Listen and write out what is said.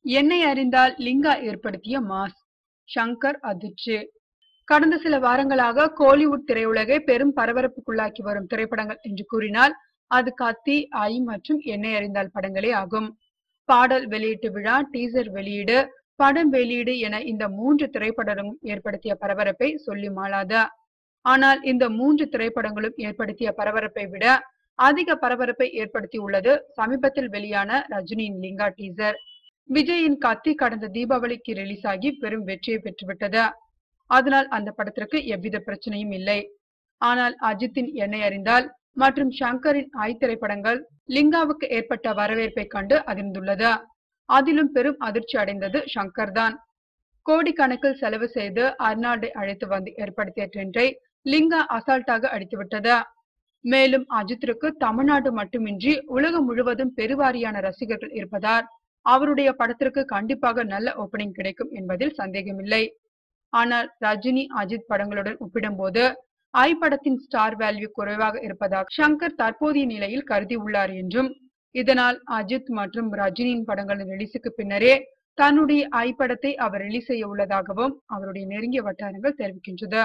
என்னை அறிந்தால் லிங்கா ஏற்படுத்திய மாஸ். ஷங்கர் அதிர்ச்சி. கடந்த சில வாரங்களாக கோலிவுட் திரையுலகை பெரும் பரபரப்புக்குள்ளாக்கி வரும் திரைப்படங்கள் என்று கூறினால் அது கத்தி, ஐ மற்றும் என்னை அறிந்தால் படங்களே ஆகும். பாடல் வெளியீட்டு விழா, டீசர் வெளியீடு, படம் வெளியீடு என இந்த 3 திரைப்படங்களும் ஏற்படுத்திய பரபரப்பை சொல்லி மாளாது. ஆனால் இந்த 3 திரைப்படங்களும் ஏற்படுத்திய பரபரப்பை விட அதிக பரபரப்பை ஏற்படுத்தி உள்ளது சமீபத்தில் வெளியான ரஜினியின் லிங்கா டீசர். விஜயின் கத்தி கடந்த தீபாவளிக்கு ரிலீஸ் ஆகி பெரும் வெற்றியை பெற்றுவிட்டது. அதனால் அந்த படத்திற்கு எவ்வித பிரச்சனையும் இல்லை. ஆனால் அஜித்தின் என்னை அறிந்தால் மற்றும் ஷங்கரின் ஐ திரைப்படங்கள் லிங்காவுக்கு ஏற்பட்ட வரவேற்பை கண்டு அதிர்ந்துள்ளது. அதிலும் பெரும் அதிர்ச்சி அடைந்தது ஷங்கர் தான். கோடிக்கணக்கில் செலவு செய்து அர்னால்டை அழைத்து வந்து ஏற்படுத்திய ட்ரெண்டை லிங்கா அசால்ட்டாக அடித்துவிட்டது. மேலும் அஜித்திற்கு தமிழ்நாடு மட்டுமின்றி உலகம் முழுவதும் பெருவாரியான ரசிகர்கள் இருப்பதால் அவருடைய படத்திற்கு கண்டிப்பாக நல்ல ஓபனிங் கிடைக்கும் என்பதில் சந்தேகமில்லை. ஆனால் ரஜினி, அஜித் படங்களுடன் ஒப்பிடும்போது ஐ படத்தின் ஸ்டார் வேல்யூ குறைவாக இருப்பதாக ஷங்கர் தற்போதைய நிலையில் கருதி உள்ளார் என்றும், இதனால் அஜித் மற்றும் ரஜினியின் படங்களின் ரிலீஸுக்கு பின்னரே தன்னுடைய ஐ படத்தை அவர் ரிலீஸ் செய்ய உள்ளதாகவும் அவருடைய நெருங்கிய வட்டாரங்கள் தெரிவிக்கின்றது.